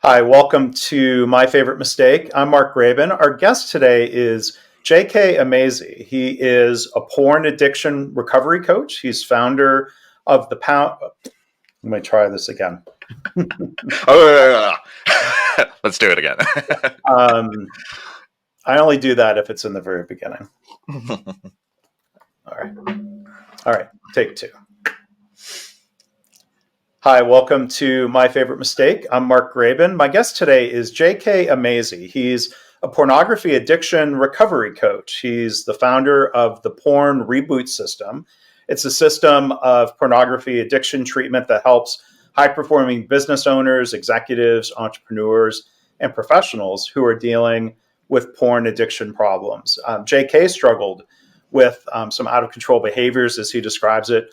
Hi, welcome to My Favorite Mistake. I'm Mark Graban. Our guest today is J.K. Emezi. He is a porn addiction recovery coach. He's founder of the Pound. Let me try this again. Oh, let's do it again. I only do that if it's in the very beginning. All right. Take two. Hi, welcome to My Favorite Mistake. I'm Mark Graban. My guest today is J.K. Emezi. He's a pornography addiction recovery coach. He's the founder of the Porn Reboot System. It's a system of pornography addiction treatment that helps high-performing business owners, executives, entrepreneurs, and professionals who are dealing with porn addiction problems. J.K. struggled with some out-of-control behaviors, as he describes it,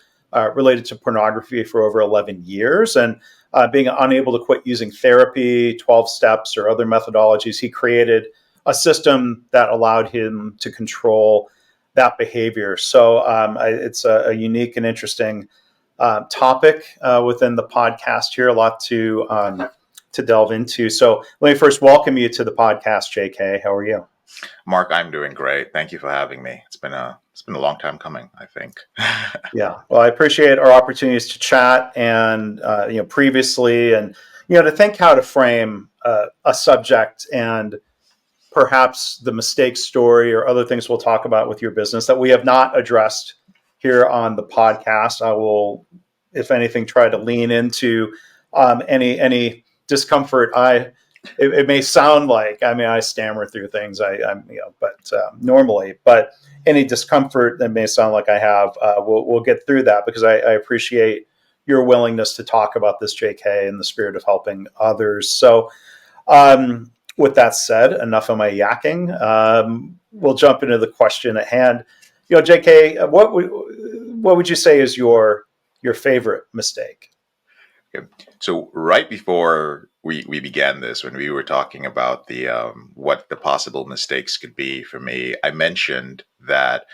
related to pornography for over 11 years. And being unable to quit using therapy, 12 steps, or other methodologies, he created a system that allowed him to control that behavior. So it's a unique and interesting topic within the podcast here, a lot to delve into. So let me first welcome you to the podcast, JK. How are you? Mark, I'm doing great. Thank you for having me. It's been a long time coming, I think. Yeah. Well, I appreciate our opportunities to chat and, previously and, to think how to frame a subject and perhaps the mistake story or other things we'll talk about with your business that we have not addressed here on the podcast. I will, if anything, try to lean into any discomfort it may sound like, I stammer through things, normally, but any discomfort that may sound like I have, we'll get through that because I appreciate your willingness to talk about this, JK, in the spirit of helping others. So with that said, enough of my yakking. We'll jump into the question at hand. JK, what would you say is your favorite mistake? Okay. So right before we began this, when we were talking about the what the possible mistakes could be for me, I mentioned that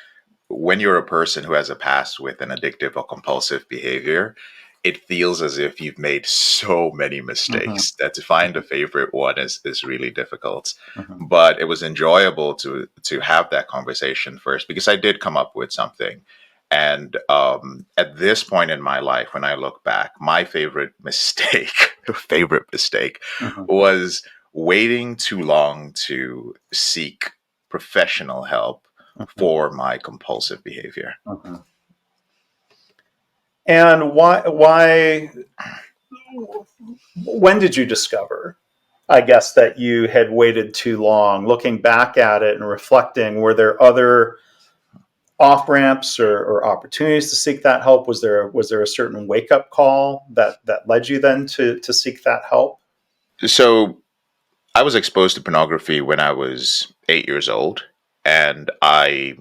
when you're a person who has a past with an addictive or compulsive behavior, it feels as if you've made so many mistakes that to find a favorite one is really difficult. But it was enjoyable to have that conversation first because I did come up with something. And at this point in my life, when I look back, my favorite mistake, was waiting too long to seek professional help for my compulsive behavior. And why, when did you discover, I guess, that you had waited too long? Looking back at it and reflecting, were there other off ramps or opportunities to seek that help? Was there a certain wake up call that led you then to seek that help? So I was exposed to pornography when I was 8 years old, and I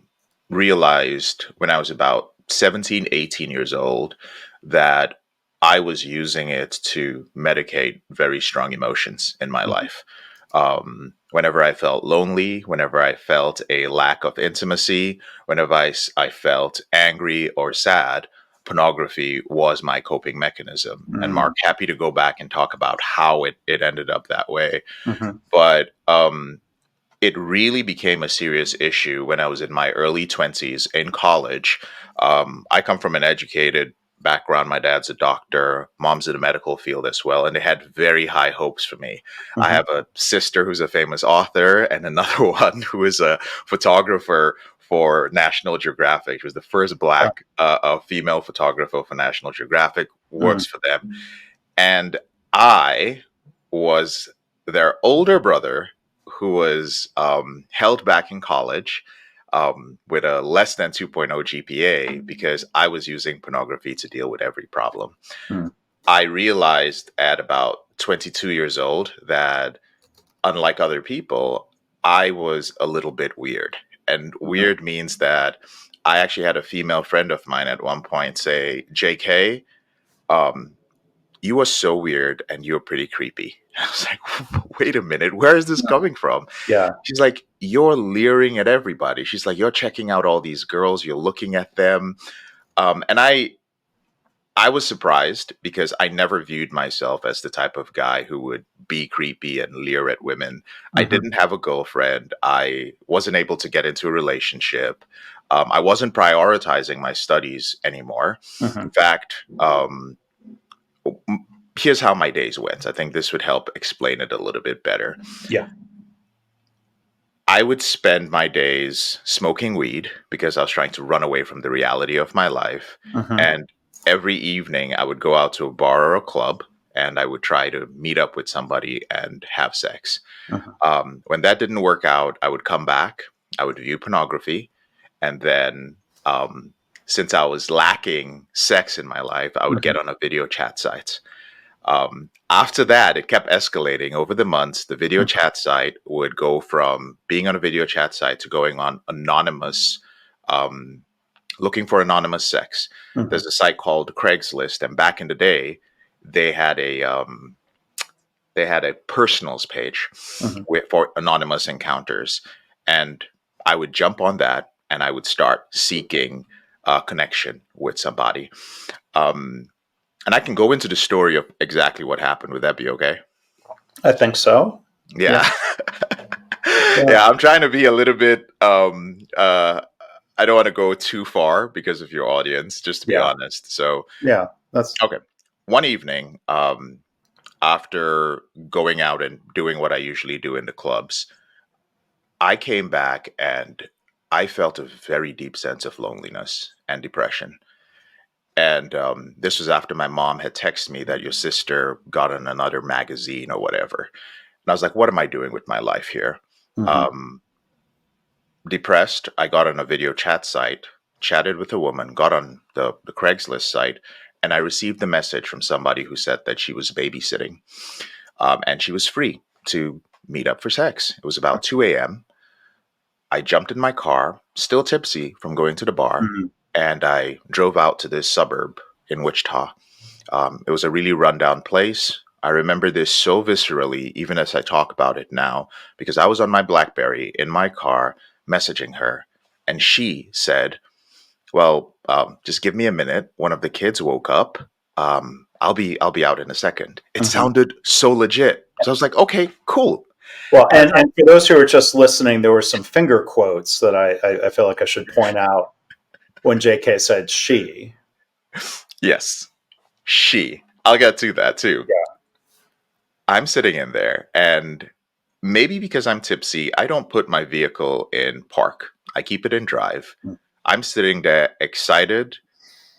realized when I was about 17, 18 years old that I was using it to medicate very strong emotions in my life. Whenever I felt lonely, whenever I felt a lack of intimacy, whenever I felt angry or sad, pornography was my coping mechanism. And Mark, happy to go back and talk about how it ended up that way. But it really became a serious issue when I was in my early 20s in college. I come from an educated background. My dad's a doctor, mom's in the medical field as well, and they had very high hopes for me. I have a sister who's a famous author and another one who is a photographer for National Geographic. She was the first Black female photographer for National Geographic, works for them. And I was their older brother who was held back in college with a less than 2.0 GPA because I was using pornography to deal with every problem. I realized at about 22 years old that, unlike other people, I was a little bit weird. And weird means that I actually had a female friend of mine at one point say, JK, you are so weird and you're pretty creepy. I was like, wait a minute, where is this coming from? Yeah. She's like, you're leering at everybody. She's like, you're checking out all these girls, you're looking at them. And I I was surprised because I never viewed myself as the type of guy who would be creepy and leer at women. I Mm-hmm. didn't have a girlfriend. I wasn't able to get into a relationship. I wasn't prioritizing my studies anymore. Mm-hmm. In fact, here's how my days went. I think this would help explain it a little bit better. Yeah. I would spend my days smoking weed because I was trying to run away from the reality of my life. Mm-hmm. And every evening I would go out to a bar or a club and I would try to meet up with somebody and have sex. Mm-hmm. When that didn't work out, I would come back, I would view pornography, and then since I was lacking sex in my life, I would Mm-hmm. get on a video chat site. After that, it kept escalating over the months. The video chat site would go from being on a video chat site to going on anonymous, um, looking for anonymous sex. Mm-hmm. There's a site called Craigslist, and back in the day, they had a personals page Mm-hmm. for anonymous encounters, and I would jump on that and I would start seeking a connection with somebody. Um, and I can go into the story of exactly what happened. Would that be okay? I think so. Yeah. Yeah. Yeah. Yeah, I'm trying to be a little bit I don't want to go too far because of your audience, just to be Yeah. honest. So, Yeah. That's. okay. One evening, after going out and doing what I usually do in the clubs, I came back and I felt a very deep sense of loneliness and depression. And this was after my mom had texted me that your sister got in another magazine or whatever. And I was like, what am I doing with my life here? Mm-hmm. Um, Depressed, I got on a video chat site, chatted with a woman, got on the Craigslist site, and I received a message from somebody who said that she was babysitting and she was free to meet up for sex. It was about 2 a.m. I jumped in my car, still tipsy from going to the bar, Mm-hmm. and I drove out to this suburb in Wichita. It was a really rundown place. I remember this so viscerally, even as I talk about it now, because I was on my BlackBerry in my car messaging her, and she said, "Well, just give me a minute. One of the kids woke up. I'll be out in a second." It Mm-hmm. sounded so legit, so I was like, "Okay, cool." Well, and for those who are just listening, there were some finger quotes that I feel like I should point out when JK said she. Yes, she. I'll get to that too. Yeah. I'm sitting in there, and maybe because I'm tipsy, I don't put my vehicle in park. I keep it in drive. I'm sitting there excited,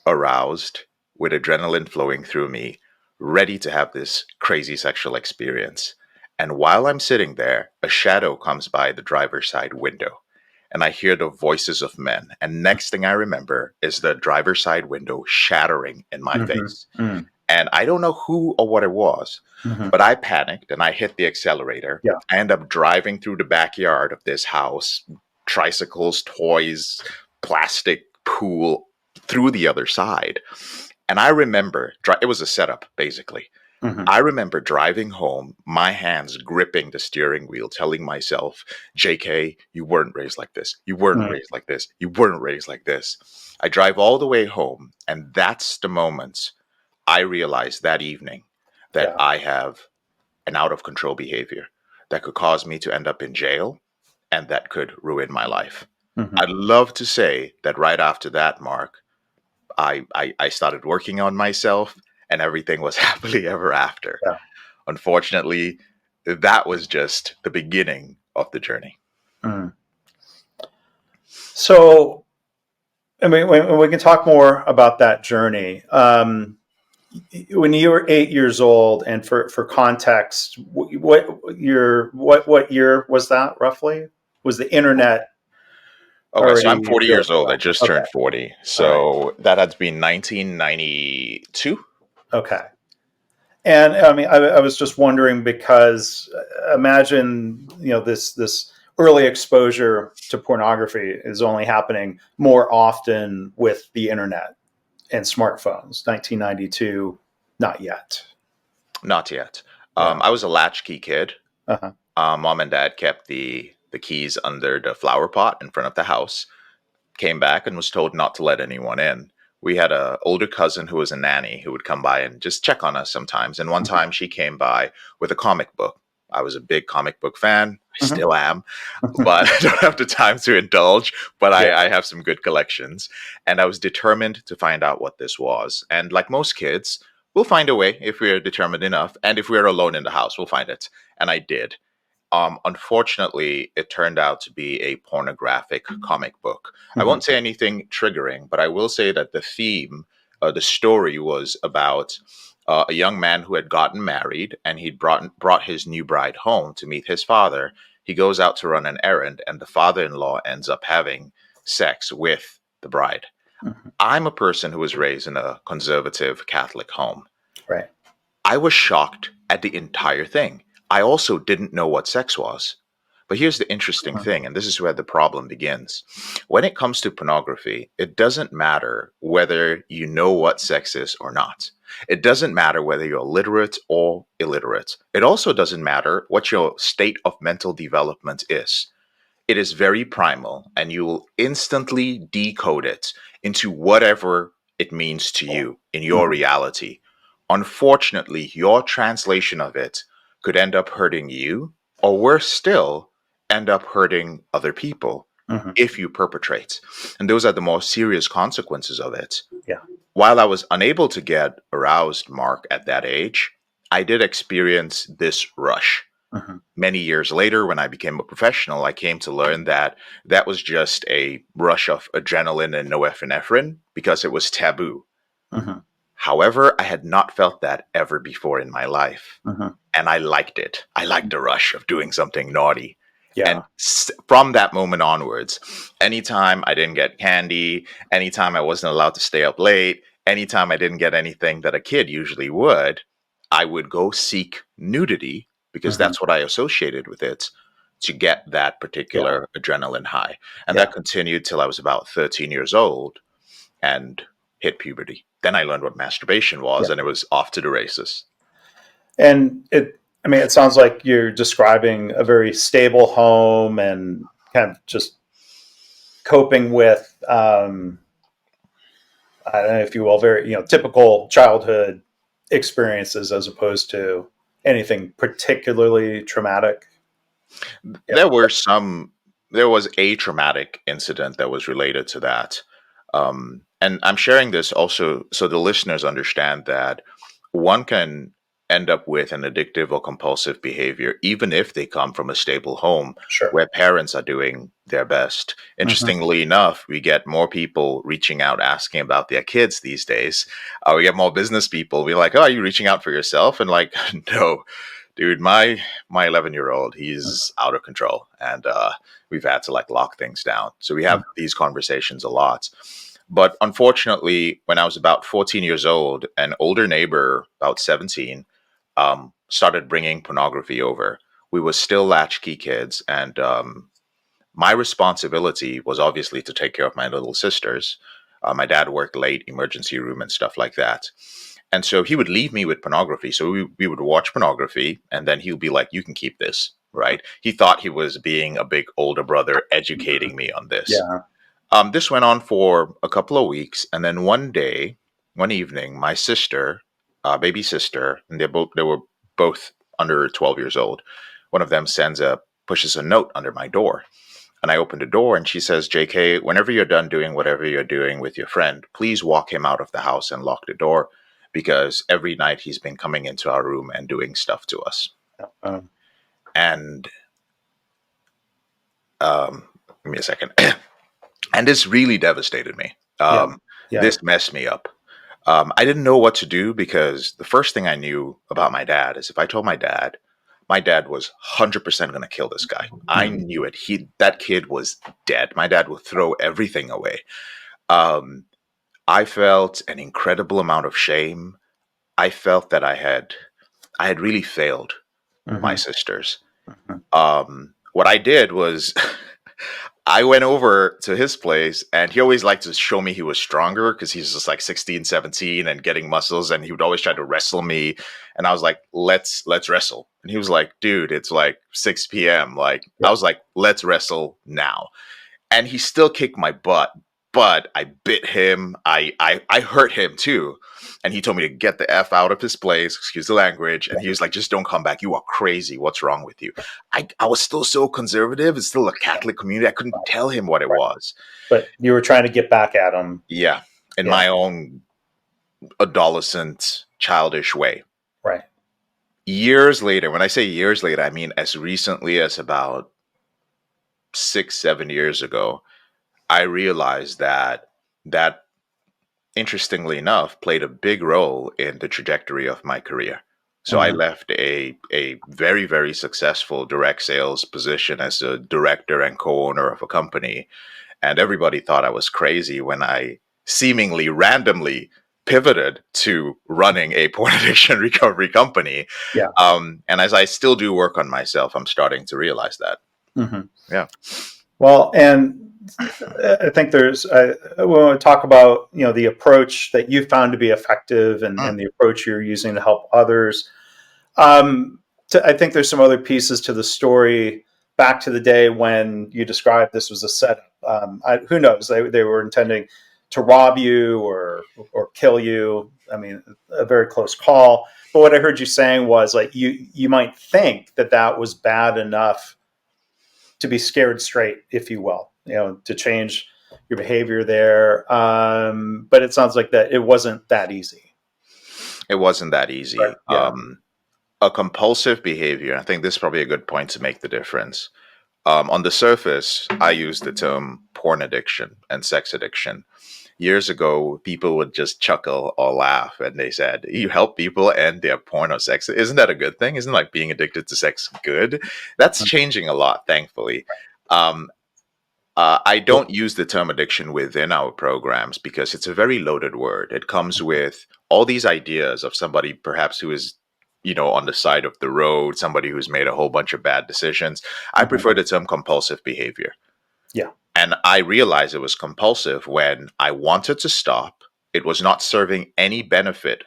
aroused, with adrenaline flowing through me, ready to have this crazy sexual experience. And while I'm sitting there, a shadow comes by the driver's side window. And I hear the voices of men. And next thing I remember is the driver's side window shattering in my face. Mm-hmm. And I don't know who or what it was, Mm-hmm. but I panicked and I hit the accelerator. Yeah. I end up driving through the backyard of this house, tricycles, toys, plastic pool through the other side. And I remember it was a setup, basically. Mm-hmm. I remember driving home, my hands gripping the steering wheel, telling myself, JK, you weren't raised like this. You weren't Mm-hmm. raised like this. You weren't raised like this. I drive all the way home, and that's the moment I realized that evening that Yeah. I have an out of control behavior that could cause me to end up in jail and that could ruin my life. Mm-hmm. I'd love to say that right after that, Mark, I started working on myself and everything was happily ever after. Yeah. Unfortunately, that was just the beginning of the journey. Mm. So, I mean, we can talk more about that journey. When you were 8 years old, and for context, what year was that roughly? Was the internet Okay, so I'm already 40 built years old. I around? just Okay, turned 40. all right, So that had been 1992. okay. And I mean, I was just wondering because imagine this early exposure to pornography is only happening more often with the internet and smartphones. 1992, not yet. Not yet. Yeah. I was a latchkey kid. Uh-huh. Mom and dad kept the keys under the flower pot in front of the house. Came back and was told not to let anyone in. we had a older cousin who was a nanny who would come by and just check on us sometimes. And one time she came by with a comic book. I was a big comic book fan. I Mhm. still am, but I don't have the time to indulge. But Yeah. I have some good collections. And I was determined to find out what this was. And like most kids, we'll find a way if we're determined enough. And if we're alone in the house, we'll find it. And I did. Unfortunately, it turned out to be a pornographic comic book. I Mhm. won't say anything triggering, but I will say that the theme, the story was about a young man who had gotten married and he'd brought his new bride home to meet his father. He goes out to run an errand, and the father in law ends up having sex with the bride. Mhm. I'm a person who was raised in a conservative Catholic home. Right. I was shocked at the entire thing. I also didn't know what sex was. But here's the interesting Mhm. thing, and this is where the problem begins. When it comes to pornography, it doesn't matter whether you know what sex is or not. It doesn't matter whether you're literate or illiterate. It also doesn't matter what your state of mental development is. It is very primal, and you will instantly decode it into whatever it means to you in your Mhm. reality. Unfortunately, your translation of it could end up hurting you, or worse still, end up hurting other people Mhm. if you perpetrate. And those are the more serious consequences of it. Yeah. While I was unable to get aroused, Mark, at that age, I did experience this rush. Mhm. Many years later, when I became a professional, I came to learn that that was just a rush of adrenaline and norepinephrine because it was taboo. Mhm. However, I had not felt that ever before in my life. Mhm. And I liked it. I liked the rush of doing something naughty. And Yeah. from that moment onwards, anytime I didn't get candy, anytime I wasn't allowed to stay up late, anytime I didn't get anything that a kid usually would, I would go seek nudity because Mhm. that's what I associated with it to get that Yeah. particular adrenaline high. And Yeah. that continued till I was about 13 years old and hit puberty. Then I learned what masturbation was, Yeah. and it was off to the races. And I mean, it sounds like you're describing a very stable home and kind of just coping with, I don't know if you will, very, typical childhood experiences as opposed to anything particularly traumatic. Yeah. There were some, there was a traumatic incident that was related to that. And I'm sharing this also so the listeners understand that one can end up with an addictive or compulsive behavior, even if they come from a stable home Sure. where parents are doing their best. Hmm. Interestingly enough, we get more people reaching out asking about their kids these days. We get more business people. We're like, oh, are you reaching out for yourself? And like, no, dude, my 11-year-old, he's out of control, and we've had to like lock things down. So we have these conversations a lot. But unfortunately, when I was about 14 years old, an older neighbor, about 17, started bringing pornography over. We were still latchkey kids, and my responsibility was obviously to take care of my little sisters. My dad worked late, emergency room, and stuff like that. And so he would leave me with pornography. So we would watch pornography, and then he would be like, "You can keep this," right? He thought he was being a big older brother educating me on this. Yeah. This went on for a couple of weeks, and then one day, one evening, my sister, baby sister, and they were both under 12 years old. One of them pushes a note under my door, and I opened the door, and she says, "JK, whenever you're done doing whatever you're doing with your friend, please walk him out of the house and lock the door, because every night he's been coming into our room and doing stuff to us." Um, And give me a second. And this really devastated me. yeah. Yeah. This messed me up. I didn't know what to do because the first thing I knew about my dad is if I told my dad was 100% going to kill this guy. I Mhm. knew it. That kid was dead. My dad would throw everything away. Um, I felt an incredible amount of shame. I felt that I had really failed my Mhm. sisters. Mhm. What I did was I went over to his place, and he always liked to show me he was stronger because he's just like 16, 17 and getting muscles, and he would always try to wrestle me. And I was like, let's wrestle. And he was like, dude, it's like 6 p.m. Like, I Yeah. was like, let's wrestle now. And he still kicked my butt, but I bit him. I hurt him too. And he told me to get the F out of his place, excuse the language. And he was like, just don't come back. You are crazy. What's wrong with you? I was still so conservative. It's still a Catholic community. I couldn't tell him what it Right. was. But you were trying to get back at him. Yeah. In Yeah. my own adolescent, childish way. Right. Years later, when I say years later, I mean as recently as about 6, 7 years ago, I realized that interestingly enough, played a big role in the trajectory of my career. So I left a very, very successful direct sales position as a director and co-owner of a company. And everybody thought I was crazy when I seemingly randomly pivoted to running a porn addiction recovery company. Yeah. And as I still do work on myself, I'm starting to realize that. Yeah. Well, and I think there's, we want to talk about, the approach that you found to be effective and the approach you're using to help others. I think there's some other pieces to the story back to the day when you described this was a setup. Who knows? They were intending to rob you or kill you. I mean, a very close call. But what I heard you saying was like you might think that was bad enough to be scared straight, if you will, to change your behavior there. But it sounds like that it wasn't that easy. It wasn't that easy. Right. Yeah. A compulsive behavior, I think this is probably a good point to make the difference. On the surface, I use the term porn addiction and sex addiction. Years ago, people would just chuckle or laugh and they said, you help people end their porn or sex. Isn't that a good thing? Isn't like being addicted to sex good? That's changing a lot, thankfully. I don't use the term addiction within our programs because it's a very loaded word. It comes with all these ideas of somebody perhaps who is, on the side of the road, somebody who's made a whole bunch of bad decisions. I prefer the term compulsive behavior. Yeah. And I realized it was compulsive when I wanted to stop. It was not serving any benefit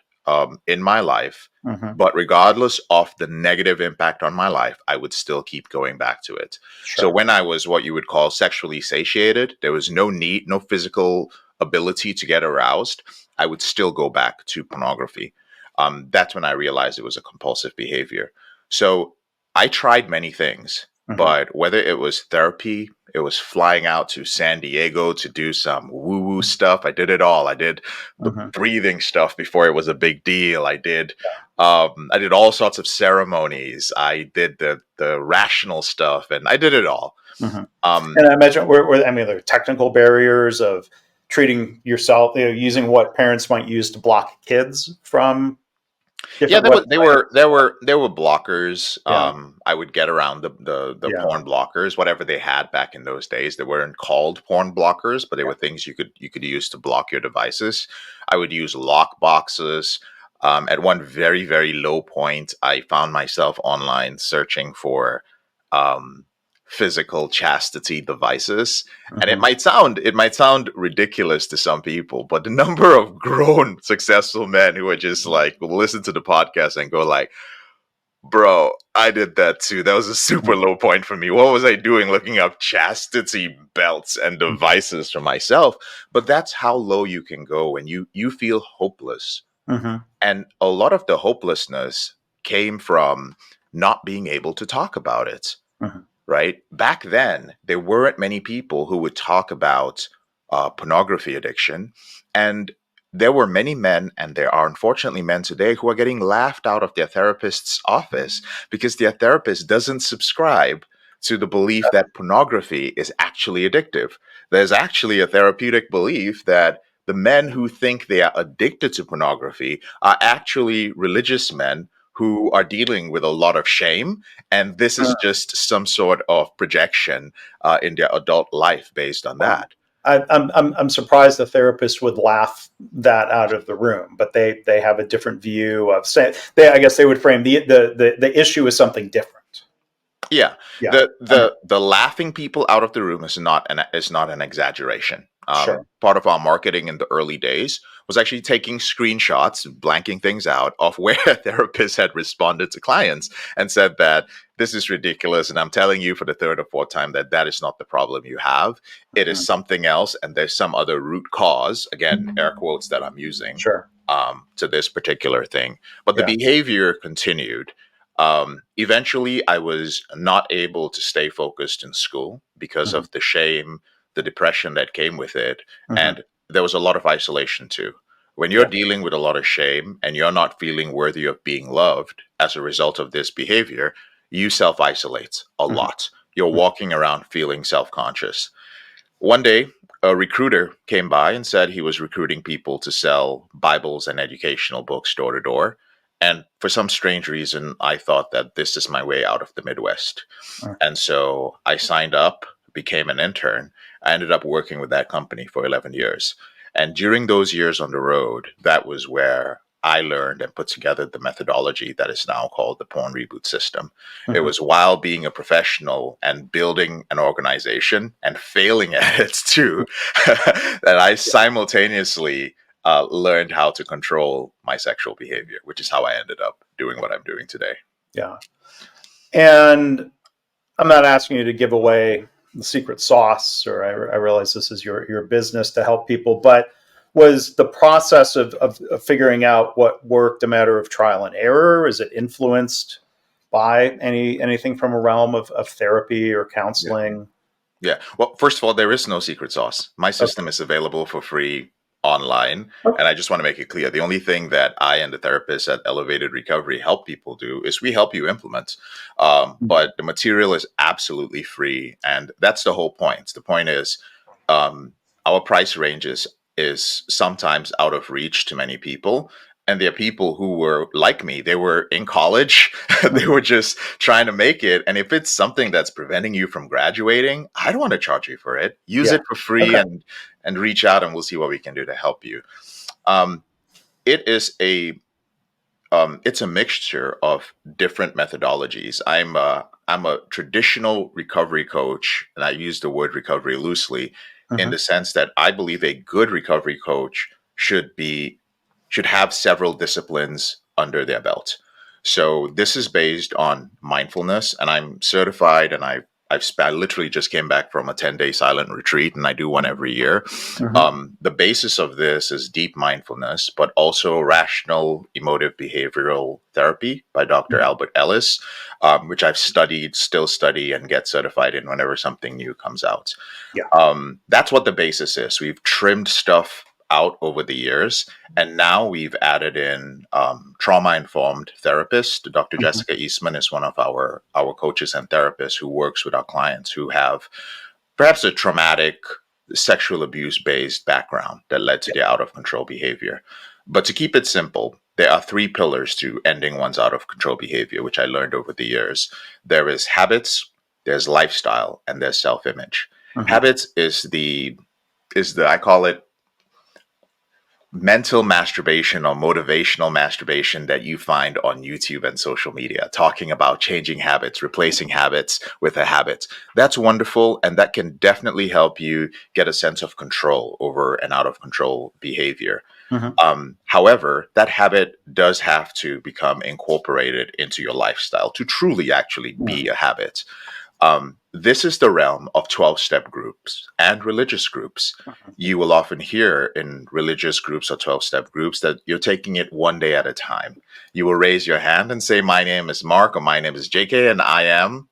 in my life. But regardless of the negative impact on my life, I would still keep going back to it. Sure. So when I was what you would call sexually satiated, there was no need, no physical ability to get aroused. I would still go back to pornography. That's when I realized it was a compulsive behavior. So I tried many things, but whether it was therapy, it was flying out to San Diego to do some woo-woo stuff. I did it all. I did the breathing stuff before it was a big deal. I did all sorts of ceremonies. I did the rational stuff, and I did it all. And I imagine there are technical barriers of treating yourself, using what parents might use to block kids from. Yeah, there were blockers. Yeah. I would get around the porn blockers, whatever they had back in those days. They weren't called porn blockers, but they were things you could use to block your devices. I would use lock boxes. At one very, very low point, I found myself online searching for physical chastity devices. And it might sound ridiculous to some people, but the number of grown successful men who are just like listen to the podcast and go like, bro, I did that too. That was a super low point for me. What was I doing looking up chastity belts and devices for myself? But that's how low you can go when you feel hopeless. And a lot of the hopelessness came from not being able to talk about it. Right? Back then, there weren't many people who would talk about pornography addiction. And there were many men, and there are unfortunately men today, who are getting laughed out of their therapist's office because their therapist doesn't subscribe to the belief that pornography is actually addictive. There's actually a therapeutic belief that the men who think they are addicted to pornography are actually religious men who are dealing with a lot of shame, and this is just some sort of projection in their adult life based on that. I'm surprised the therapist would laugh that out of the room, but they have a different view of saying. I guess they would frame the issue as something different. Yeah, Yeah. the laughing people out of the room is not an exaggeration. Sure. Part of our marketing in the early days was actually taking screenshots, blanking things out of where therapists had responded to clients and said that this is ridiculous, and I'm telling you for the third or fourth time that that is not the problem you have. It is Mhm. something else, and there's some other root cause. Again, air quotes that I'm using Sure. to this particular thing, but the Yeah. behavior continued. Eventually, I was not able to stay focused in school because Hmm. of the shame, the depression that came with it, Hmm. and there was a lot of isolation too. When you're Yeah. dealing with a lot of shame and you're not feeling worthy of being loved as a result of this behavior, you self isolate a Hmm. lot. You're walking around feeling self conscious. One day, a recruiter came by and said he was recruiting people to sell Bibles and educational books door to door. And for some strange reason, I thought that this is my way out of the Midwest. Hmm. And so I signed up, became an intern. I ended up working with that company for 11 years. And during those years on the road, that was where I learned and put together the methodology that is now called the Porn Reboot System. It Hmm. was while being a professional and building an organization and failing at it too that I simultaneously learned how to control my sexual behavior, which is how I ended up doing what I'm doing today. Yeah. And I'm not asking you to give away the secret sauce, or I realize this is your business to help people, but was the process of figuring out what worked a matter of trial and error? Is it influenced by anything from a realm of therapy or Yeah. counseling? Yeah. Well, first of all, there is no secret sauce. My Okay. system is available for free online. Okay. And I just want to make it clear the only thing that I and the therapist at Elevated Recovery help people do is we help you implement. Mhm. But the material is absolutely free. And that's the whole point. The point is, um, our price ranges is sometimes out of reach to many people. And there are people who were like me. They were in college. They Mhm. were just trying to make it. And if it's something that's preventing you from graduating, I don't want to charge you for it. Use Yeah. it for free Okay. and reach out and we'll see what we can do to help you. Um, it is a it's a mixture of different methodologies. I'm a traditional recovery coach, and I use the word recovery loosely in Hmm. the sense that I believe a good recovery coach should have several disciplines under their belt. So this is based on mindfulness, and I'm certified, and I literally just came back from a 10-day silent retreat, and I do one every year. Hmm. The basis of this is deep mindfulness, but also rational emotive behavioral therapy by Dr. Hmm. Albert Ellis, which I've studied, still study, and get certified in whenever something new comes out. Yeah. That's what the basis is. We've trimmed stuff out over the years, and now we've added in trauma-informed therapist. Dr. Hmm. Jessica Eastman is one of our coaches and therapists who works with our clients who have perhaps a traumatic sexual abuse based background that led to Yeah. their out of control behavior. But to keep it simple, there are three pillars to ending one's out of control behavior, which I learned over the years. There is habits, there's lifestyle, and there's self image. Hmm. Habits is the I call it mental masturbation or motivational masturbation that you find on YouTube and social media, talking about changing habits, replacing habits with a habit. That's wonderful. And that can definitely help you get a sense of control over an out of control behavior. Hmm. However, that habit does have to become incorporated into your lifestyle to truly actually Yeah. be a habit. This is the realm of 12 step groups and religious groups. Mhm. You will often hear in religious groups or 12 step groups that you're taking it one day at a time. You will raise your hand and say, my name is Mark or my name is JK and I am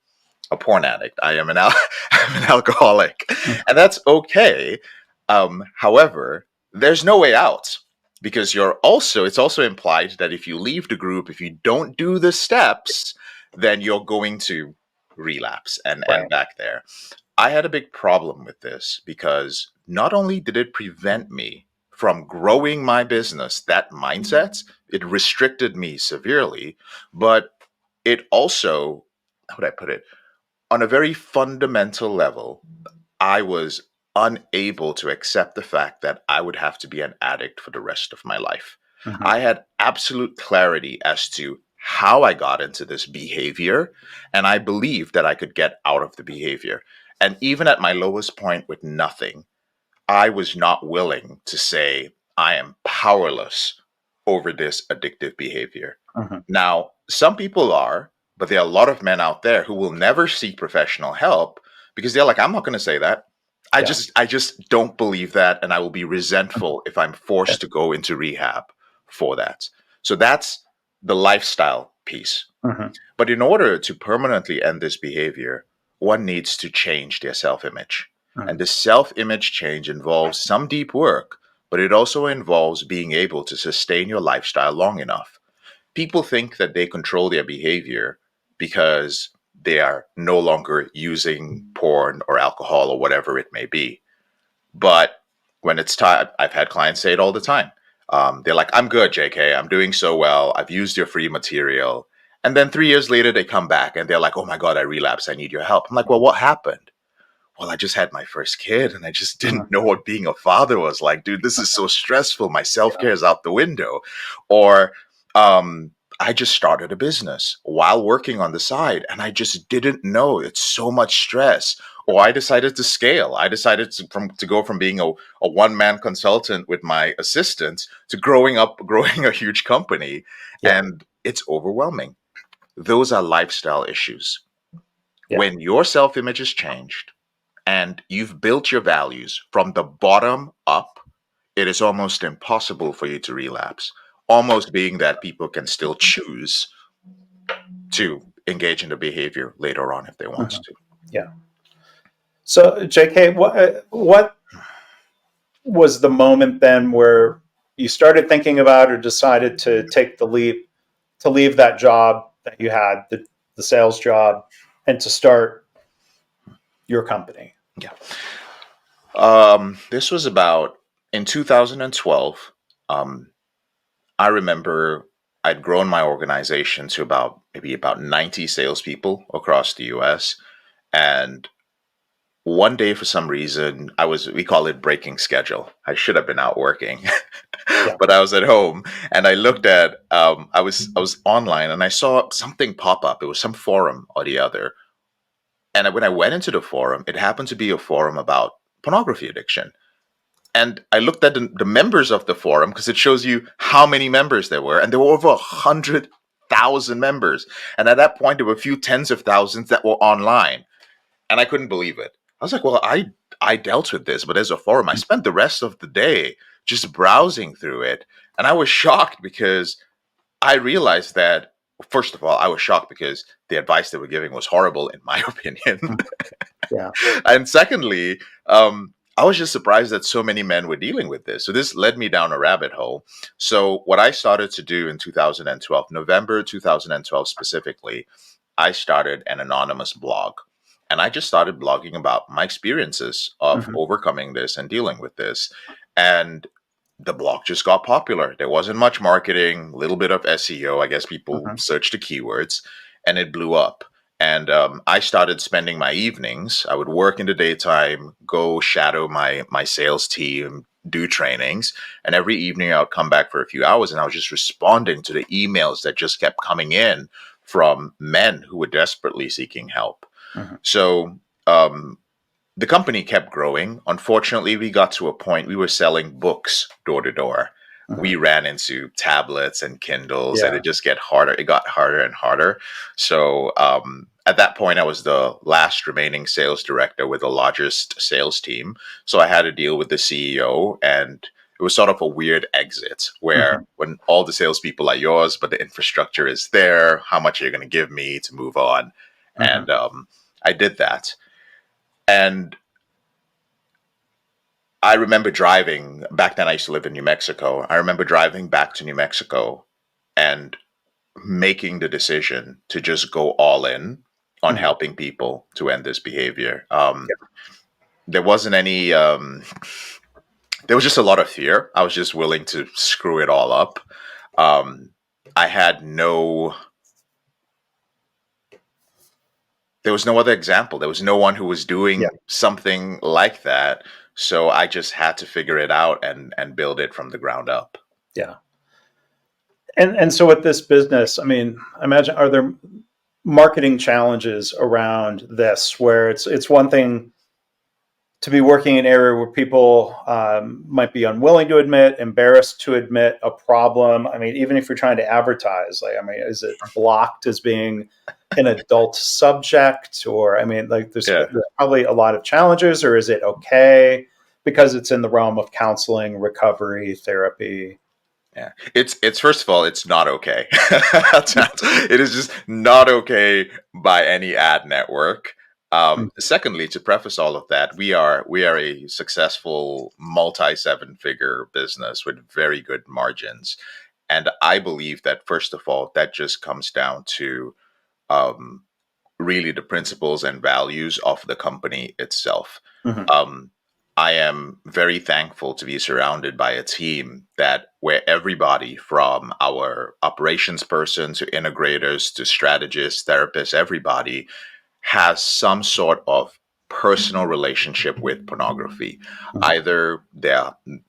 a porn addict. I am I'm an alcoholic. And that's okay. However, there's no way out because it's also implied that if you leave the group, if you don't do the steps, then you're going to relapse and Right. end back there. I had a big problem with this because not only did it prevent me from growing my business, that mindset, it restricted me severely, but it also, how would I put it, on a very fundamental level, I was unable to accept the fact that I would have to be an addict for the rest of my life. Hmm. I had absolute clarity as to how I got into this behavior, and I believed that I could get out of the behavior. And even at my lowest point with nothing, I was not willing to say I am powerless over this addictive behavior. Mhm. Now, some people are, but there are a lot of men out there who will never seek professional help because they're like, I'm not going to say that. Yeah. I just don't believe that, and I will be Mhm. resentful if I'm Yeah. forced to go into rehab for that. So that's the lifestyle piece. Mhm. But in order to permanently end this behavior, one needs to change their self image. And Mhm. the self image change involves some deep work, but it also involves being able to sustain your lifestyle long enough. People think that they control their behavior because they are no longer using porn or alcohol or whatever it may be. But when it's time, I've had clients say it all the time. They're like, I'm good, JK. I'm doing so well. I've used your free material. And then 3 years later, they come back and they're like, oh my God, I relapsed. I need your help. I'm like, well, what happened? Well, I just had my first kid and I just didn't Mhm. know what being a father was like. Dude, this is so stressful. My self Yeah. care is out the window. Or um, I just started a business while working on the side and I just didn't know it's so much stress. Or I decided to scale. I decided to go from being a one man consultant with my assistant to growing a huge company. Yeah. And it's overwhelming. Those are lifestyle issues. Yeah. When your self image is changed, and you've built your values from the bottom up, it is almost impossible for you to relapse. Almost being that people can still choose to engage in the behavior later on if they want Mhm. to. Yeah. So, JK, what was the moment then where you started thinking about or decided to take the leap to leave that job that you had, the sales job, and to start your company? Yeah. This was about in 2012. Um, I remember I'd grown my organization to about 90 salespeople across the US. And one day, for some reason, we call it breaking schedule. I should have been out working, Yeah. but I was at home and I looked at, I was online and I saw something pop up. It was some forum or the other. And when I went into the forum, it happened to be a forum about pornography addiction. And I looked at the members of the forum because it shows you how many members there were. And there were over 100,000 members. And at that point, there were a few tens of thousands that were online and I couldn't believe it. I was like, well, I dealt with this, but as a forum, I spent the rest of the day just browsing through it, and I was shocked because I realized that first of all, I was shocked because the advice they were giving was horrible, in my opinion, Mhm. Yeah. and secondly, I was just surprised that so many men were dealing with this. So this led me down a rabbit hole. So what I started to do in 2012, November 2012 specifically, I started an anonymous blog. And I just started blogging about my experiences of Mhm. overcoming this and dealing with this. And the blog just got popular. There wasn't much marketing, a little bit of SEO. I guess people Mhm. searched the keywords, and it blew up. And I started spending my evenings. I would work in the daytime, go shadow my sales team, do trainings, and every evening I would come back for a few hours, and I was just responding to the emails that just kept coming in from men who were desperately seeking help. Mhm. So um, the company kept growing. Unfortunately, we got to a point we were selling books door to door. Mhm. We ran into tablets and Kindles, and Yeah. it just get harder. It got harder and harder. So at that point, I was the last remaining sales director with the largest sales team. So I had to deal with the CEO, and it was sort of a weird exit where Mhm. when all the salespeople are yours, but the infrastructure is there, how much are you going to give me to move on? Mhm. And I did that. And I remember driving back then. I used to live in New Mexico. I remember driving back to New Mexico and making the decision to just go all in on Mhm. helping people to end this behavior. Yeah. There wasn't any, there was just a lot of fear. I was just willing to screw it all up. Um, I had no, there was no other example. There was no one who was Yeah. doing something like that. So I just had to figure it out and build it from the ground up. Yeah. And so with this business, I mean, imagine, are there marketing challenges around this where it's one thing to be working in an area where people might be unwilling to admit, embarrassed to admit a problem. I mean, even if you're trying to advertise, like, I mean, is it blocked as being an adult subject? Or, I mean, like, Yeah. there's probably a lot of challenges, or is it okay because it's in the realm of counseling, recovery, therapy? Yeah, it's first of all, it's not okay. It is just not okay by any ad network. Secondly, to preface all of that, we are a successful multi-seven-figure business with very good margins, and I believe that first of all, that just comes down to um, really the principles and values of the company itself. Mm-hmm. Um, I am very thankful to be surrounded by a team that where everybody from our operations person to integrators to strategists, therapists, everybody has some sort of personal relationship with pornography. Mm-hmm. Either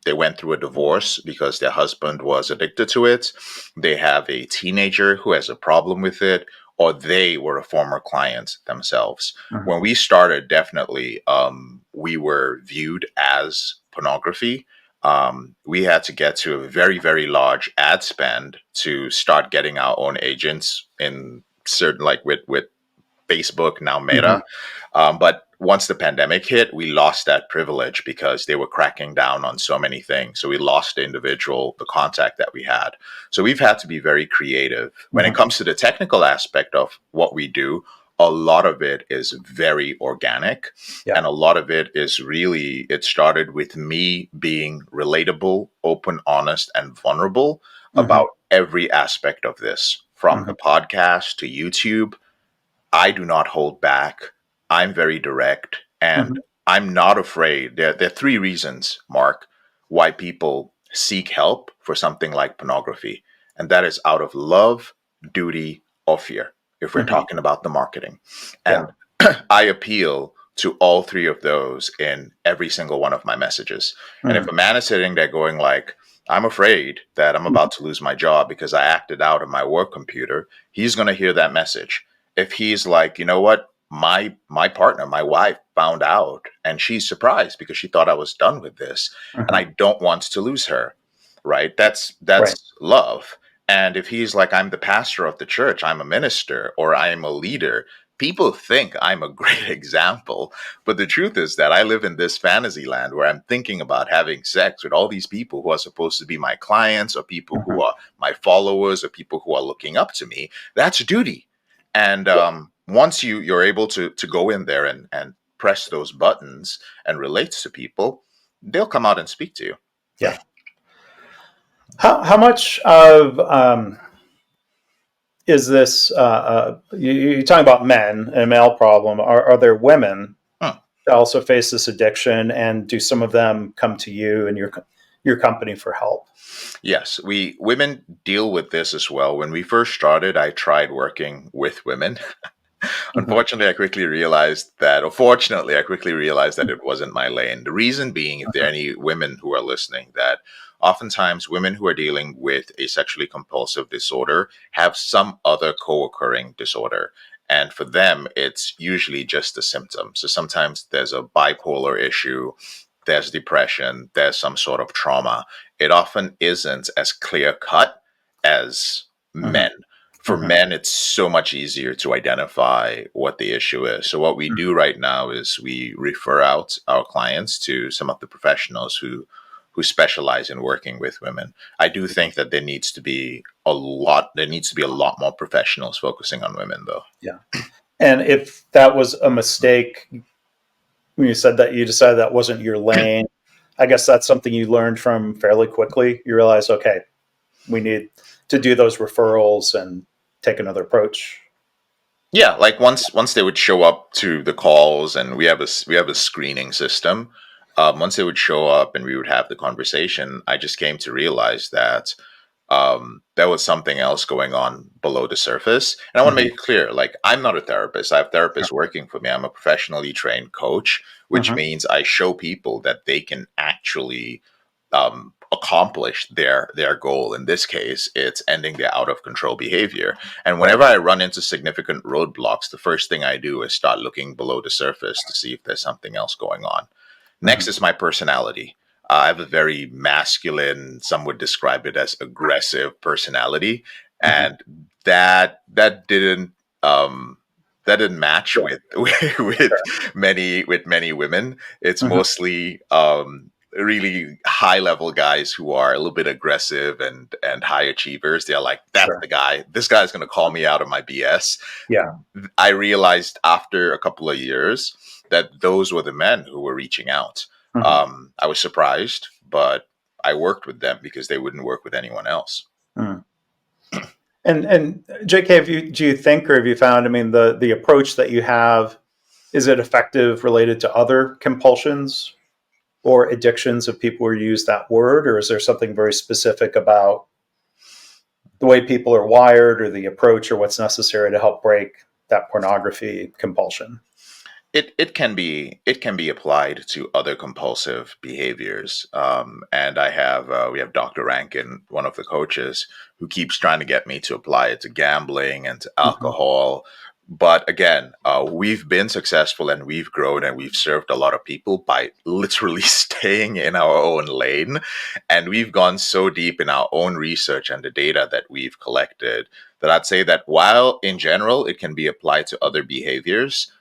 they went through a divorce because their husband was addicted to it, they have a teenager who has a problem with it, or they were a former client themselves. Mm-hmm. When we started, definitely, we were viewed as pornography. We had to get to a very, very large ad spend to start getting our own agents in certain, like with Facebook, now Mm-hmm. Meta. But once the pandemic hit, we lost that privilege because they were cracking down on so many things. So we lost the contact that we had. So we've had to be very creative. When it Mm-hmm. comes to the technical aspect of what we do, a lot of it is very organic. Yeah. And a lot of it is really, it started with me being relatable, open, honest, and vulnerable Mm-hmm. about every aspect of this, from Mm-hmm. the podcast to YouTube. I do not hold back. I'm very direct, and Mm-hmm. I'm not afraid. There are three reasons, Mark, why people seek help for something like pornography. And that is out of love, duty, or fear, if we're Mm-hmm. talking about the marketing. Yeah. And I appeal to all three of those in every single one of my messages. And if Mm-hmm. a man is sitting there going like, I'm afraid that I'm about to lose my job because I acted out on my work computer, he's going to hear that message. If he's like, you know what, my partner, my wife found out and she's surprised because she thought I was done with this and Mm-hmm. I don't want to lose her, right? Right. That's love. And if he's like, I'm the pastor of the church, I'm a minister, or I am a leader, people think I'm a great example. But the truth is that I live in this fantasy land where I'm thinking about having sex with all these people who are supposed to be my clients, or people Mm-hmm. who are my followers, or people who are looking up to me. That's duty. And Yeah. once you're able to go in there and press those buttons and relate to people, they'll come out and speak to you. Yeah. How much of is this? You're talking about men and a male problem. Are there women Huh. that also face this addiction, and do some of them come to you and your company for help? Yes, we women deal with this as well. When we first started, I tried working with women. Mm-hmm. Unfortunately, I quickly realized that, or fortunately, I quickly realized that it wasn't my lane. The reason being, if there are any women who are listening, that oftentimes women who are dealing with a sexually compulsive disorder have some other co occurring disorder. And for them, it's usually just a symptom. So sometimes there's a bipolar issue, there's depression, there's some sort of trauma. It often isn't as clear cut as Mm-hmm. men. For Mm-hmm. men, it's so much easier to identify what the issue is. So what we do right now is we refer out our clients to some of the professionals who specialize in working with women. I do think that there needs to be a lot more professionals focusing on women though. Yeah. And if that was a mistake, when you said that you decided that wasn't your lane, I guess that's something you learned from fairly quickly. You realize, okay, we need to do those referrals and take another approach. Yeah, like once they would show up to the calls, and we have a screening system. Once they would show up and we would have the conversation, I just came to realize that there was something else going on below the surface. And I want to Mm-hmm. make it clear, like, I'm not a therapist. I have Sure. therapists working for me. I'm a professionally trained coach, which Mm-hmm. means I show people that they can actually accomplish their goal. In this case, it's ending their out of control behavior. And whenever I run into significant roadblocks, the first thing I do is start looking below the surface to see if there's something else going on. Next is my personality. I have a very masculine, some would describe it as aggressive personality, and that didn't um, that didn't match with with many women. It's mostly really high level guys who are a little bit aggressive and high achievers. They're like, that's the guy. This guy's going to call me out of my BS. Yeah. I realized after a couple of years that those were the men who were reaching out. I was surprised, but I worked with them because they wouldn't work with anyone else. Mm. And JK, do you think, or have you found, I mean, the approach that you have, is it effective related to other compulsions or addictions if people were to use that word, or is there something very specific about the way people are wired or the approach or what's necessary to help break that pornography compulsion? It can be applied to other compulsive behaviors, and we have Dr. Rankin, one of the coaches, who keeps trying to get me to apply it to gambling and to alcohol. But again, we've been successful and we've grown and we've served a lot of people by literally staying in our own lane, and we've gone so deep in our own research and the data that we've collected that I'd say that while in general it can be applied to other behaviors.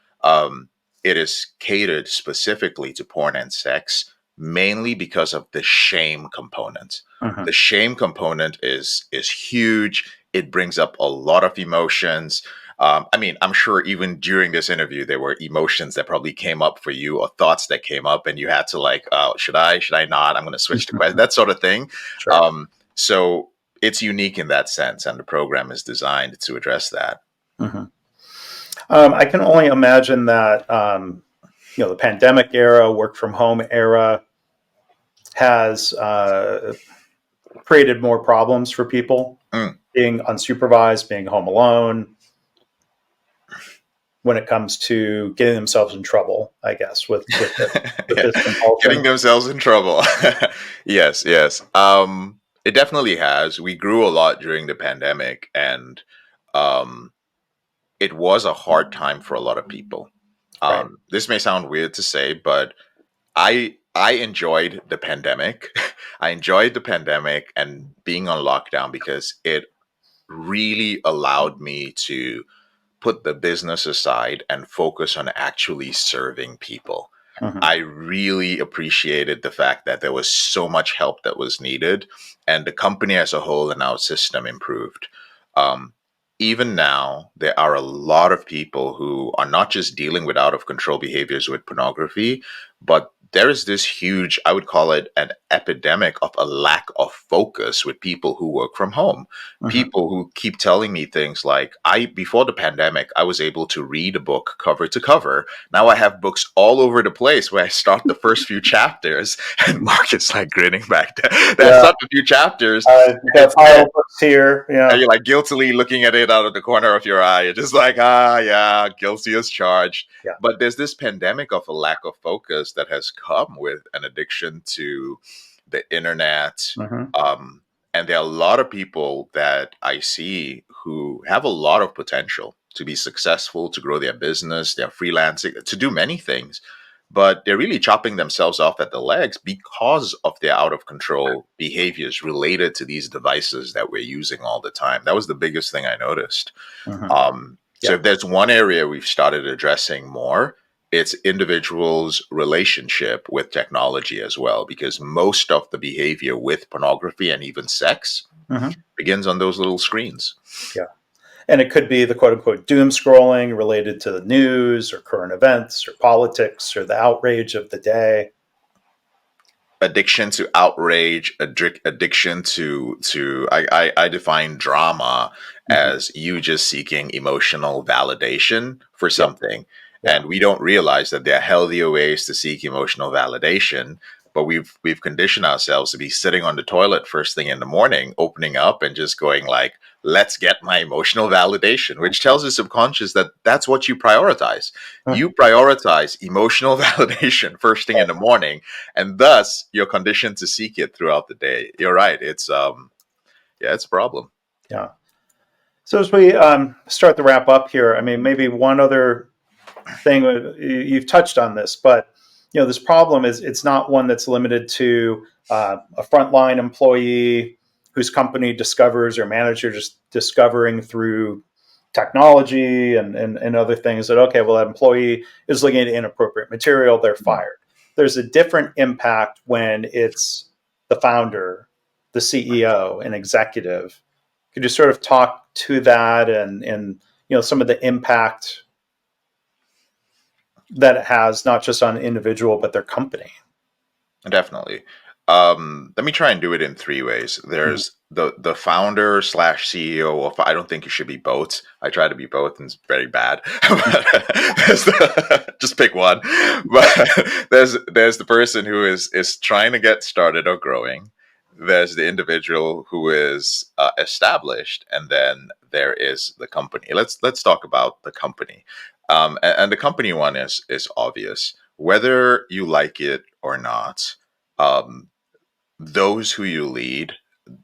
It is catered specifically to porn and sex, mainly because of the shame component. The shame component is huge. It brings up a lot of emotions. I mean, I'm sure even during this interview, there were emotions that probably came up for you or thoughts that came up, and you had to like, oh, should I not? I'm going to switch the question, that sort of thing. Sure. So it's unique in that sense, and the program is designed to address that. I can only imagine that the pandemic era, work from home era, has created more problems for people being unsupervised, being home alone, when it comes to getting themselves in trouble, I guess, with this compulsion. Getting themselves in trouble. Yes. It definitely has. We grew a lot during the pandemic, and it was a hard time for a lot of people. Right. This may sound weird to say, but I enjoyed the pandemic. I enjoyed the pandemic and being on lockdown because it really allowed me to put the business aside and focus on actually serving people. I really appreciated the fact that there was so much help that was needed, and the company as a whole and our system improved. Um, Even now, there are a lot of people who are not just dealing with out of control behaviors with pornography, but there is this huge, I would call it an epidemic of a lack of focus with people who work from home. People who keep telling me things like, before the pandemic, I was able to read a book cover to cover. Now I have books all over the place where I start the first few chapters, and Mark is like grinning back there. That's not the few chapters. You got file books here. Yeah. And you're like guiltily looking at it out of the corner of your eye. You're just like, yeah, guilty as charged. Yeah. But there's this pandemic of a lack of focus that has come with an addiction to the internet. And there are a lot of people that I see who have a lot of potential to be successful, to grow their business, they're freelancing, to do many things. But they're really chopping themselves off at the legs because of their out of control behaviors related to these devices that we're using all the time. That was the biggest thing I noticed. So if there's one area we've started addressing more, it's individuals' relationship with technology as well, because most of the behavior with pornography and even sex begins on those little screens. Yeah. And it could be the quote unquote doom scrolling related to the news or current events or politics or the outrage of the day. Addiction to outrage, addiction to I define drama as you just seeking emotional validation for something. And we don't realize that there are healthier ways to seek emotional validation, but we've conditioned ourselves to be sitting on the toilet first thing in the morning, opening up and just going like, let's get my emotional validation, which tells the subconscious that that's what you prioritize. You prioritize emotional validation first thing in the morning, and thus you're conditioned to seek it throughout the day. You're right. It's yeah, it's a problem. Yeah. So as we start to wrap up here, I mean, maybe one other thing, you've touched on this, but this problem is it's not one that's limited to a frontline employee whose company discovers or manager just discovering through technology and other things that, okay, well, that employee is looking at inappropriate material, they're fired. There's a different impact when it's the founder, the CEO, an executive. Could you sort of talk to that and some of the impact that it has not just on an individual but their company? Definitely. Let me try and do it in three ways. There's the founder slash CEO of, I don't think you should be both. I try to be both and it's very bad. Just pick one. But there's the person who is trying to get started or growing. There's the individual who is established, and then there is the company. Let's talk about the company. And the company one is obvious. Whether you like it or not, um, those who you lead,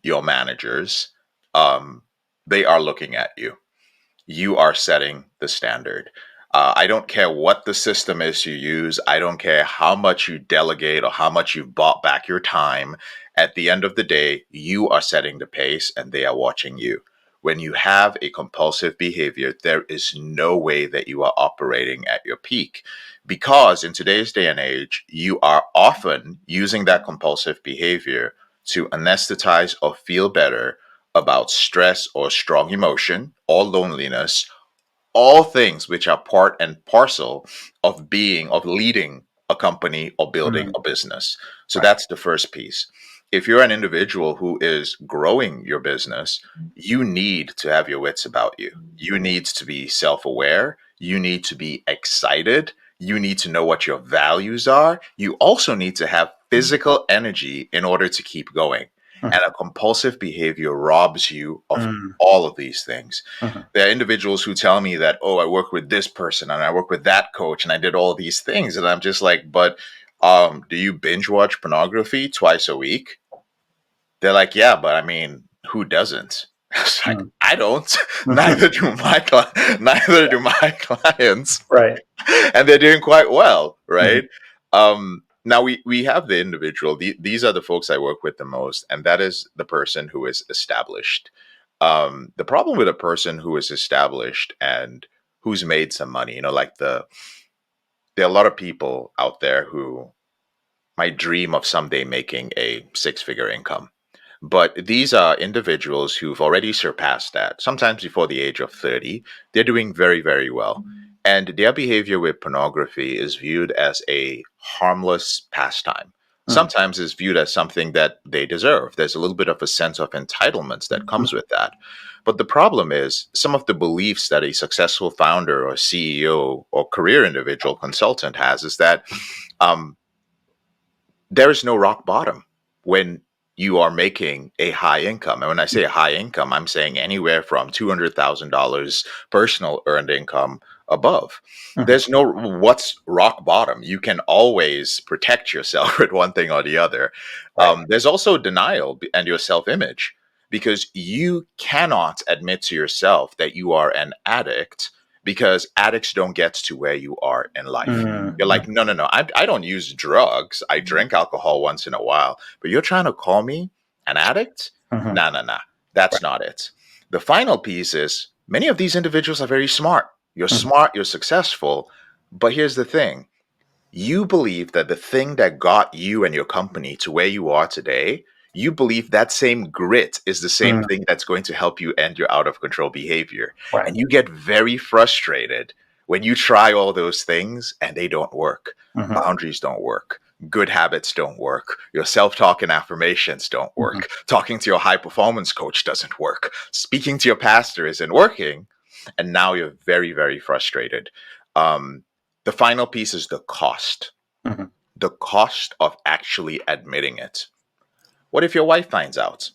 your managers, um, they are looking at you. You are setting the standard. I don't care what the system is you use. I don't care how much you delegate or how much you've bought back your time. At the end of the day, you are setting the pace and they are watching you. When you have a compulsive behavior, there is no way that you are operating at your peak, because in today's day and age, you are often using that compulsive behavior to anesthetize or feel better about stress or strong emotion or loneliness, all things which are part and parcel of leading a company or building Mhm. a business. So Right. that's the first piece. If you're an individual who is growing your business, you need to have your wits about you. You need to be self-aware. You need to be excited. You need to know what your values are. You also need to have physical energy in order to keep going. Mhm. And a compulsive behavior robs you of Mhm. all of these things. Mhm. There are individuals who tell me that, oh, I work with this person and I work with that coach and I did all these things. And I'm just like, but do you binge watch pornography twice a week? They're like, yeah, but I mean, who doesn't? It's like, Mhm. I don't. Mhm. Neither do my clients, Right. and they're doing quite well, right? Now we have the individual. These are the folks I work with the most, and that is the person who is established. The problem with a person who is established and who's made some money, like there are a lot of people out there who might dream of someday making a six-figure income. But these are individuals who've already surpassed that, sometimes before the age of 30. They're doing very, very well. And their behavior with pornography is viewed as a harmless pastime. Mhm. Sometimes it's viewed as something that they deserve. There's a little bit of a sense of entitlements that comes with that. But the problem is some of the beliefs that a successful founder or CEO or career individual consultant has is that um, there is no rock bottom when you are making a high income. And when I say a high income, I'm saying anywhere from $200,000 personal earned income above. Mhm. There's no what's rock bottom. You can always protect yourself with one thing or the other. Right. There's also denial and your self image, because you cannot admit to yourself that you are an addict, because addicts don't get to where you are in life. You're Mhm. like, no, no, no. I don't use drugs. I drink alcohol once in a while. But you're trying to call me an addict? Mhm. Nah, nah, nah. That's Right. not it. The final piece is many of these individuals are very smart. You're Mhm. smart, you're successful. But here's the thing, you believe that the thing that got you and your company to where you are today, you believe that same grit is the same Mhm. thing that's going to help you end your out of control behavior. Right. And you get very frustrated when you try all those things and they don't work. Mhm. Boundaries don't work. Good habits don't work. Your self talk and affirmations don't Mhm. work. Talking to your high performance coach doesn't work. Speaking to your pastor isn't working. And now you're very, very frustrated. Um, the final piece is the cost. Mhm. the cost of actually admitting it. What if your wife finds out?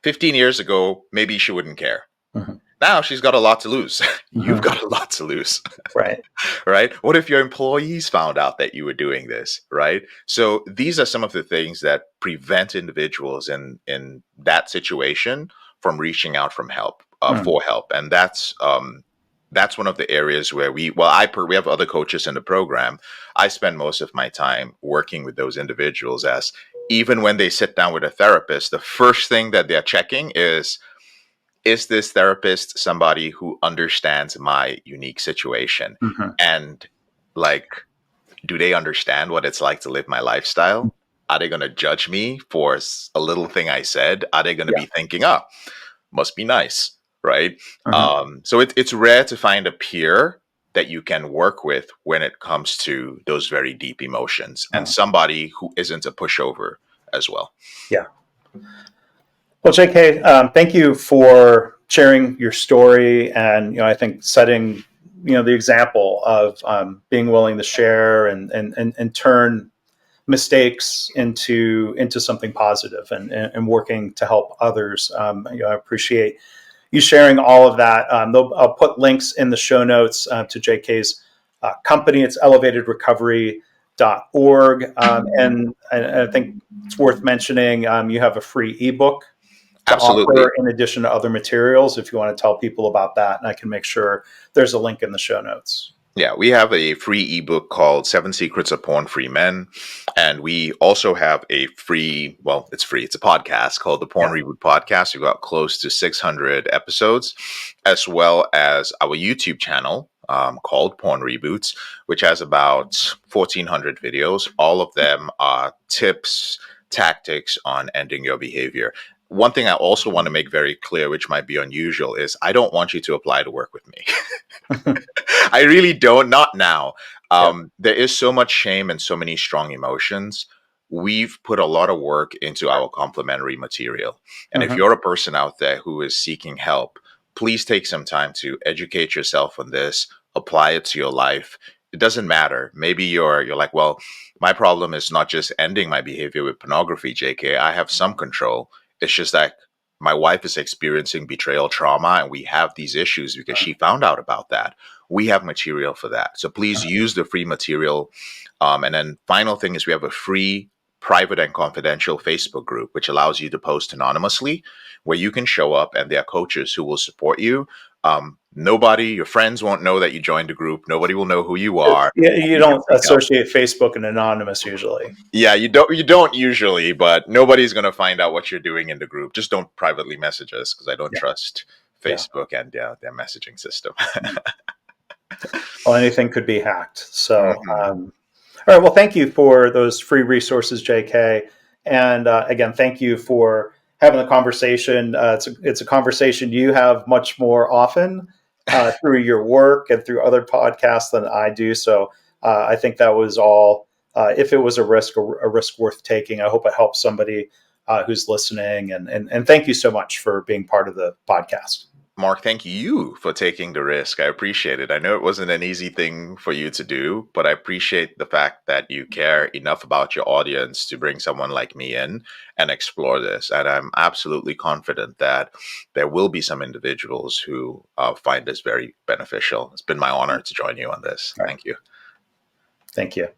15 years ago, maybe she wouldn't care. Mhm. Now she's got a lot to lose. You've Mhm. got a lot to lose. Right. Right? What if your employees found out that you were doing this, right? So these are some of the things that prevent individuals in that situation from reaching out from help Mm. for help, and that's one of the areas where we have other coaches in the program. I spend most of my time working with those individuals, as even when they sit down with a therapist, the first thing that they're checking is this therapist somebody who understands my unique situation? Mhm. And like, do they understand what it's like to live my lifestyle? Are they going to judge me for a little thing I said? Are they going to Yeah. be thinking, oh, must be nice, right? Mhm. So it's rare to find a peer that you can work with when it comes to those very deep emotions, and Mhm. somebody who isn't a pushover as well. Yeah. Well, JK, thank you for sharing your story, and I think setting the example of being willing to share and turn mistakes into something positive, and working to help others. I appreciate you sharing all of that. I'll put links in the show notes to JK's company. It's elevatedrecovery.org. And I think it's worth mentioning you have a free ebook to Absolutely. offer in addition to other materials if you want to tell people about that. And I can make sure there's a link in the show notes. Yeah, we have a free ebook called Seven Secrets of Porn Free Men. And we also have a free, well, it's free, it's a podcast called the Porn Yeah. Reboot Podcast. We've got close to 600 episodes, as well as our YouTube channel called Porn Reboots, which has about 1,400 videos. All of them are tips, tactics on ending your behavior. One thing I also want to make very clear, which might be unusual, is I don't want you to apply to work with me. I really don't. Not now. Yeah. There is so much shame and so many strong emotions. We've put a lot of work into our complementary material. And if Mhm. you're a person out there who is seeking help, please take some time to educate yourself on this, apply it to your life. It doesn't matter. Maybe you're like, well, my problem is not just ending my behavior with pornography, JK. I have some control. It's just that my wife is experiencing betrayal trauma, and we have these issues because she found out about that. We have material for that. So please use the free material. And then final thing is we have a free private and confidential Facebook group, which allows you to post anonymously, where you can show up and there are coaches who will support you. Nobody, your friends won't know that you joined the group. Nobody will know who you are. You You can don't seek help. associate Facebook and anonymous usually. Yeah, you don't usually, but nobody's gonna find out what you're doing in the group. Just don't privately message us, because I don't Yeah. trust Yeah. Facebook and their messaging system. Well, anything could be hacked. So, Mhm. all right. Well, thank you for those free resources, JK. And again, thank you for having the conversation. It's a conversation you have much more often through your work and through other podcasts than I do. So I think that was all. If it was a risk worth taking, I hope it helps somebody who's listening. And thank you so much for being part of the podcast. Mark, thank you for taking the risk. I appreciate it. I know it wasn't an easy thing for you to do, but I appreciate the fact that you care enough about your audience to bring someone like me in and explore this. And I'm absolutely confident that there will be some individuals who find this very beneficial. It's been my honor to join you on this. All right. Thank you. Thank you.